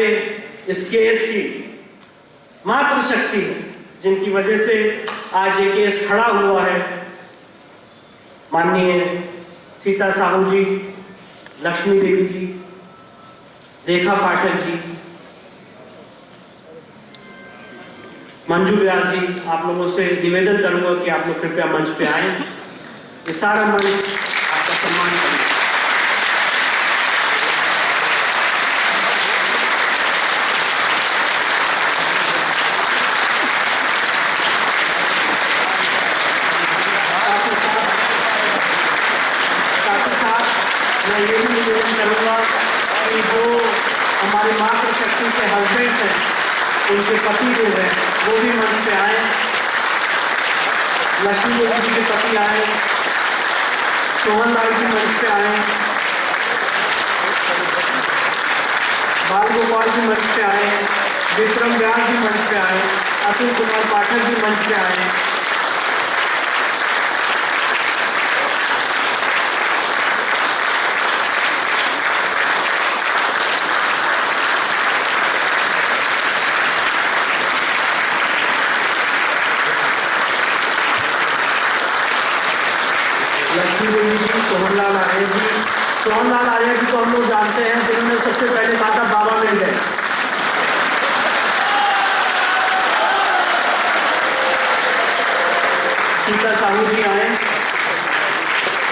इस केस की मात्र शक्ति है, जिनकी वजह से आज ये केस खड़ा हुआ है, माननीय सीता साहू जी, लक्ष्मी देवी जी, रेखा पाठक जी, मंजू व्यास जी, आप लोगों से निवेदन करूंगा कि आप लोग कृपया मंच पे आए। ये सारा मंच आपका सम्मान करें। मैं ये भी निवेदन करूँगा कि जो हमारी मातृशक्ति के हस्बैंड्स हैं, उनके पति जो हैं वो भी मंच पे आए। लक्ष्मी देवी जी के पति आए, सोहन लाल जी मंच पे आए, बाल गोपाल जी मंच पे आए, विक्रम व्यास जी मंच पे आए, अतुल कुमार पाठक जी मंच पे आए। लक्ष्मी देवी जी, सोहनलाल आर्य जी, सोहनलाल आर्य जी को हम लोग जानते हैं, जिन्होंने सबसे पहले कहा था बाबा मिल गए। सीता साहू जी आए,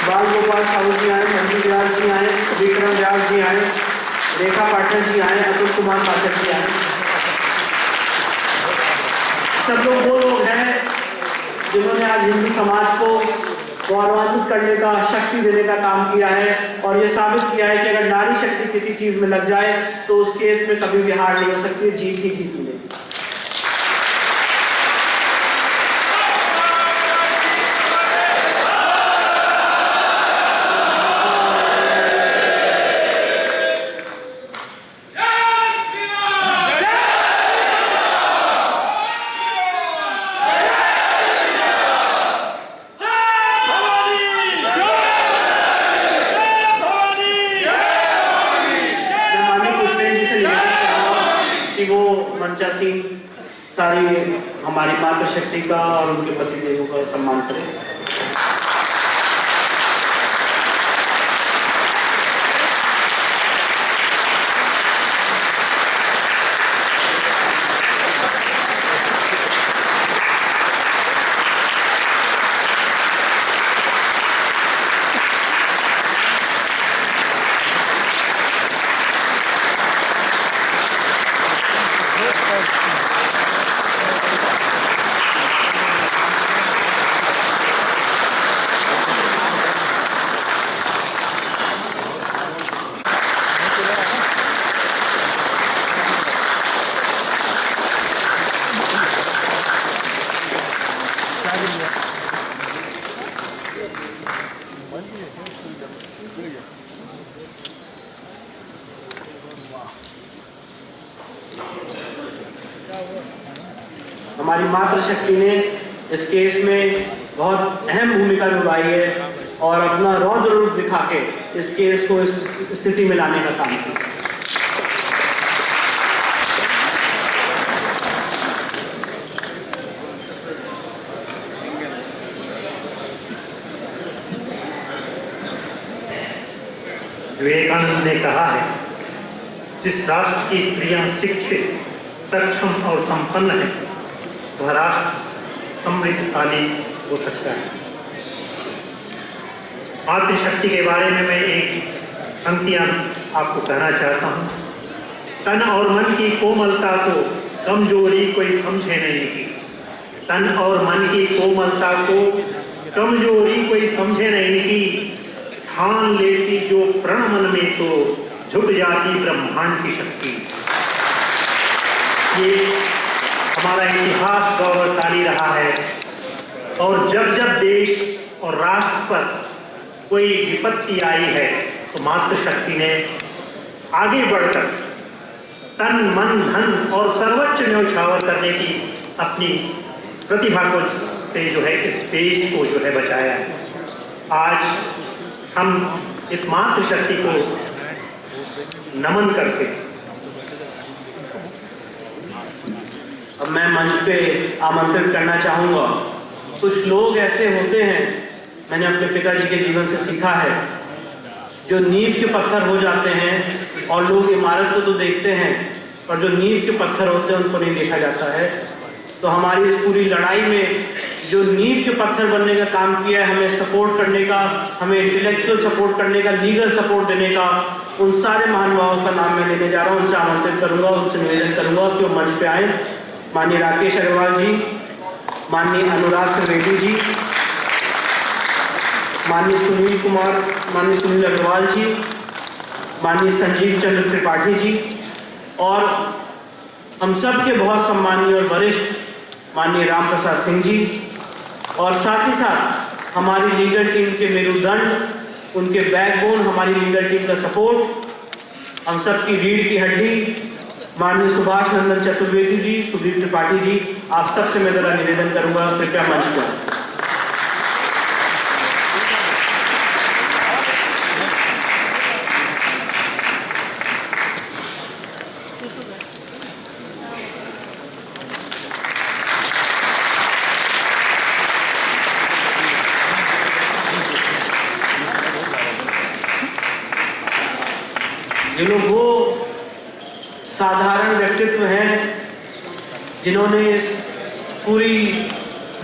बाल गोपाल साहू जी आए, मंजू व्यास जी आए, विक्रम व्यास जी आए, रेखा पाठक जी आए, अतुल कुमार पाठक जी आए। सब लोग वो लोग हैं जिन्होंने आज हिंदू समाज को गौरवान्वित करने का, शक्ति देने का काम किया है और ये साबित किया है कि अगर नारी शक्ति किसी चीज में लग जाए तो उस केस में कभी भी हार नहीं हो सकती, जीत ही जीत मिलेगी। वो मंचासीन सारी हमारी मातृशक्ति का और उनके पति देवों का सम्मान करें। हमारी मातृशक्ति ने इस केस में बहुत अहम भूमिका निभाई है और अपना रौद्र रूप दिखा के इस केस को इस स्थिति में लाने का काम किया। विवेकानंद ने कहा है, जिस राष्ट्र की स्त्रियां शिक्षित, सक्षम और संपन्न है वह राष्ट्र समृद्धशाली हो सकता है। मातृशक्ति के बारे में मैं एक पंक्तियां आपको कहना चाहता हूँ। तन और मन की कोमलता को कमजोरी कोई समझे नहीं की। तन और मन की कोमलता को कमजोरी कोई समझे नहीं की। ठान लेती जो प्रण मन में तो झुक जाती ब्रह्मांड की शक्ति। ये हमारा इतिहास गौरवशाली रहा है और जब जब देश और राष्ट्र पर कोई विपत्ति आई है तो मातृशक्ति ने आगे बढ़कर तन मन धन और सर्वोच्च न्यौछावर करने की अपनी प्रतिभा को से जो है इस देश को जो है बचाया है। आज हम इस मातृशक्ति को नमन करते हैं। अब मैं मंच पे आमंत्रित करना चाहूँगा, कुछ लोग ऐसे होते हैं, मैंने अपने पिताजी के जीवन से सीखा है, जो नींव के पत्थर हो जाते हैं और लोग इमारत को तो देखते हैं पर जो नींव के पत्थर होते हैं उनको नहीं देखा जाता है। तो हमारी इस पूरी लड़ाई में जो नींव के पत्थर बनने का काम किया है, हमें सपोर्ट करने का, हमें इंटेलेक्चुअल सपोर्ट करने का, लीगल सपोर्ट देने का, उन सारे महानुभावों का नाम मैं लेने जा रहा हूँ। उनसे आमंत्रित करूँगा, उनसे निवेदन करूँगा कि वो मंच पे आए। माननीय राकेश अग्रवाल जी, माननीय अनुराग त्रिवेदी जी, माननीय सुनील अग्रवाल जी, माननीय संजीव चंद्र त्रिपाठी जी और हम सब के बहुत सम्मानीय और वरिष्ठ माननीय राम प्रसाद सिंह जी और साथ ही साथ हमारी लीगल टीम के मेरुदंड, उनके बैकबोन, हमारी लीगल टीम का सपोर्ट, हम सब की रीढ़ की हड्डी माननीय सुभाष नंदन चतुर्वेदी जी, सुदीप त्रिपाठी जी, आप सबसे मैं जरा निवेदन करूंगा कृपया मंच पर। ये लोग वो साधारण व्यक्तित्व हैं जिन्होंने इस पूरी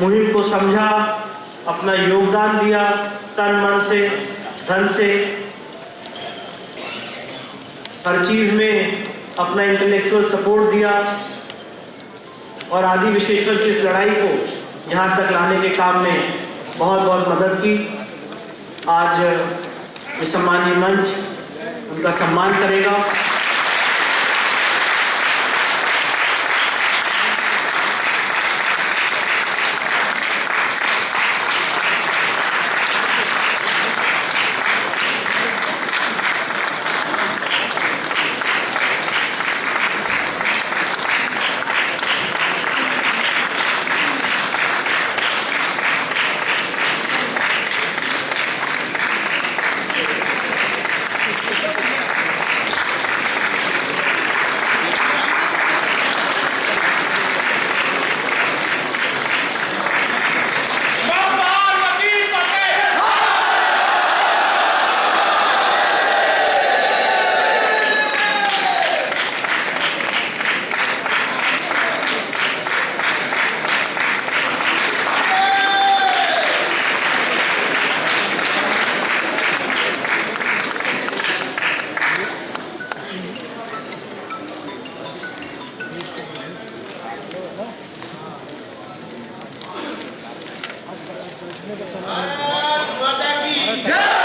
मुहिम को समझा, अपना योगदान दिया, तन मन से, धन से, हर चीज में अपना इंटेलेक्चुअल सपोर्ट दिया और आदि विशेश्वर की इस लड़ाई को यहाँ तक लाने के काम में बहुत बहुत मदद की। आज ये सम्मानीय मंच उनका सम्मान करेगा। भारत माता की जय।